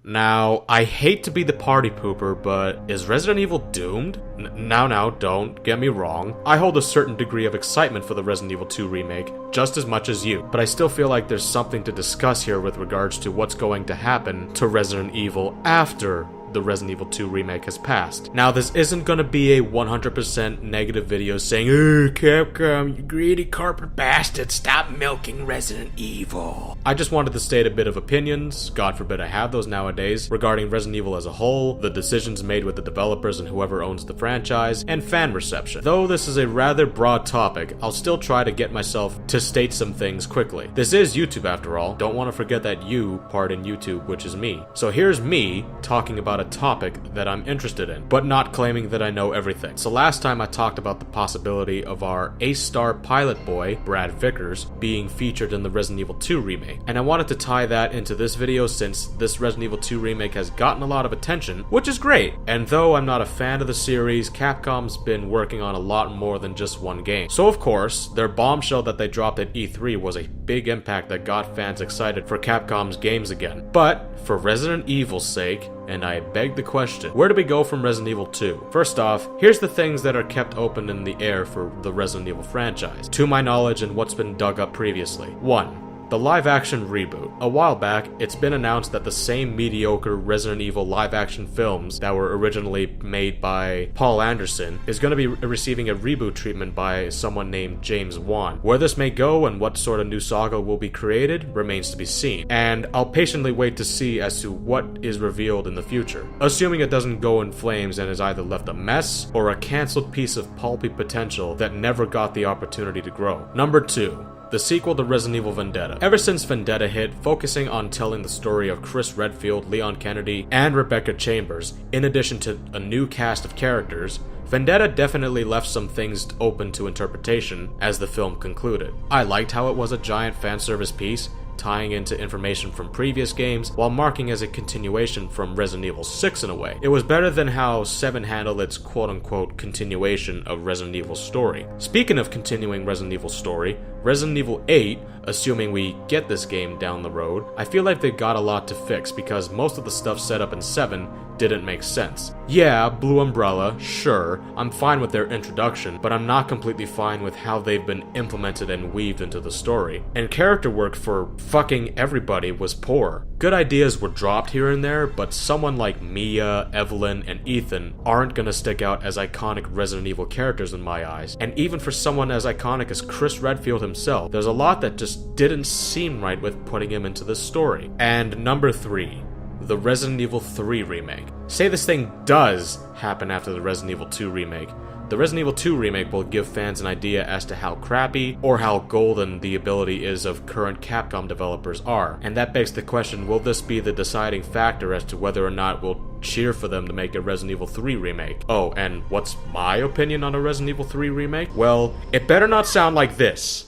Now, I hate to be the party pooper, but is Resident Evil doomed? Now, don't get me wrong. I hold a certain degree of excitement for the Resident Evil 2 remake, just as much as you, but I still feel like there's something to discuss here with regards to what's going to happen to Resident Evil after the Resident Evil 2 remake has passed. Now, this isn't gonna be a 100% negative video saying, "Oh, Capcom, you greedy corporate bastard, stop milking Resident Evil." I just wanted to state a bit of opinions, God forbid I have those nowadays, regarding Resident Evil as a whole, the decisions made with the developers and whoever owns the franchise, and fan reception. Though this is a rather broad topic, I'll still try to get myself to state some things quickly. This is YouTube after all, don't want to forget that you part in YouTube, which is me. So here's me talking about a topic that I'm interested in, but not claiming that I know everything. So last time I talked about the possibility of our A-star pilot boy, Brad Vickers, being featured in the Resident Evil 2 remake, and I wanted to tie that into this video since this Resident Evil 2 remake has gotten a lot of attention, which is great, and though I'm not a fan of the series, Capcom's been working on a lot more than just one game. So of course, their bombshell that they dropped at E3 was a big impact that got fans excited for Capcom's games again. But for Resident Evil's sake, and I beg the question, where do we go from Resident Evil 2? First off, here's the things that are kept open in the air for the Resident Evil franchise, to my knowledge and what's been dug up previously. 1. The live-action reboot. A while back, it's been announced that the same mediocre Resident Evil live-action films that were originally made by Paul Anderson is going to be receiving a reboot treatment by someone named James Wan. Where this may go and what sort of new saga will be created remains to be seen, and I'll patiently wait to see as to what is revealed in the future, assuming it doesn't go in flames and is either left a mess or a cancelled piece of pulpy potential that never got the opportunity to grow. Number 2. The sequel to Resident Evil Vendetta. Ever since Vendetta hit, focusing on telling the story of Chris Redfield, Leon Kennedy, and Rebecca Chambers, in addition to a new cast of characters, Vendetta definitely left some things open to interpretation as the film concluded. I liked how it was a giant fan service piece, tying into information from previous games, while marking as a continuation from Resident Evil 6 in a way. It was better than how 7 handled its quote-unquote continuation of Resident Evil's story. Speaking of continuing Resident Evil's story, Resident Evil 8, assuming we get this game down the road, I feel like they got a lot to fix because most of the stuff set up in 7 didn't make sense. Yeah, Blue Umbrella, sure, I'm fine with their introduction, but I'm not completely fine with how they've been implemented and weaved into the story. And character work for fucking everybody was poor. Good ideas were dropped here and there, but someone like Mia, Evelyn, and Ethan aren't gonna stick out as iconic Resident Evil characters in my eyes. And even for someone as iconic as Chris Redfield himself, there's a lot that just didn't seem right with putting him into this story. And number 3. The Resident Evil 3 Remake. Say this thing does happen after the Resident Evil 2 Remake. The Resident Evil 2 Remake will give fans an idea as to how crappy or how golden the ability is of current Capcom developers are. And that begs the question, will this be the deciding factor as to whether or not we'll cheer for them to make a Resident Evil 3 Remake? Oh, and what's my opinion on a Resident Evil 3 Remake? Well, it better not sound like this.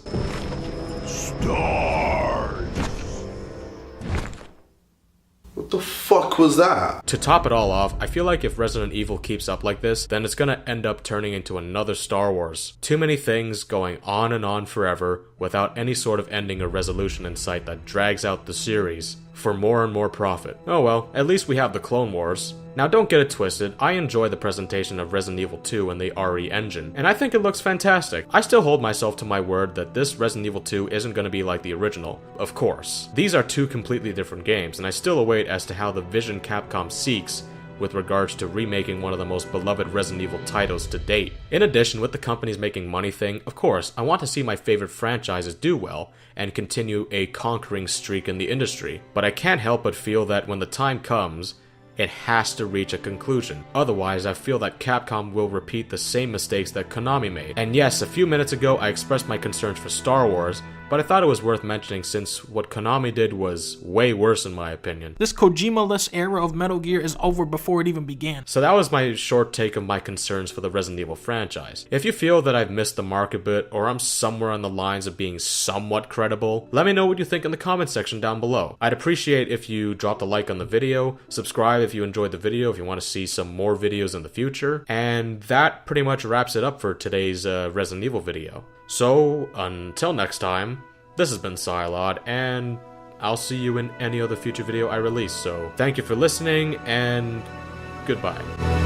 What the fuck was that? To top it all off, I feel like if Resident Evil keeps up like this, then it's gonna end up turning into another Star Wars. Too many things going on and on forever without any sort of ending or resolution in sight that drags out the series for more and more profit. Oh well, at least we have the Clone Wars. Now don't get it twisted, I enjoy the presentation of Resident Evil 2 and the RE engine, and I think it looks fantastic. I still hold myself to my word that this Resident Evil 2 isn't going to be like the original, of course. These are two completely different games, and I still await as to how the vision Capcom seeks with regards to remaking one of the most beloved Resident Evil titles to date. In addition, with the company's making money thing, of course, I want to see my favorite franchises do well and continue a conquering streak in the industry, but I can't help but feel that when the time comes, it has to reach a conclusion. Otherwise, I feel that Capcom will repeat the same mistakes that Konami made. And yes, a few minutes ago I expressed my concerns for Star Wars, but I thought it was worth mentioning since what Konami did was way worse in my opinion. This Kojima-less era of Metal Gear is over before it even began. So that was my short take of my concerns for the Resident Evil franchise. If you feel that I've missed the mark a bit, or I'm somewhere on the lines of being somewhat credible, let me know what you think in the comment section down below. I'd appreciate if you dropped a like on the video, subscribe if you enjoyed the video, if you want to see some more videos in the future, and that pretty much wraps it up for today's Resident Evil video. So, until next time, this has been PSYLOD, and I'll see you in any other future video I release. So thank you for listening, and goodbye.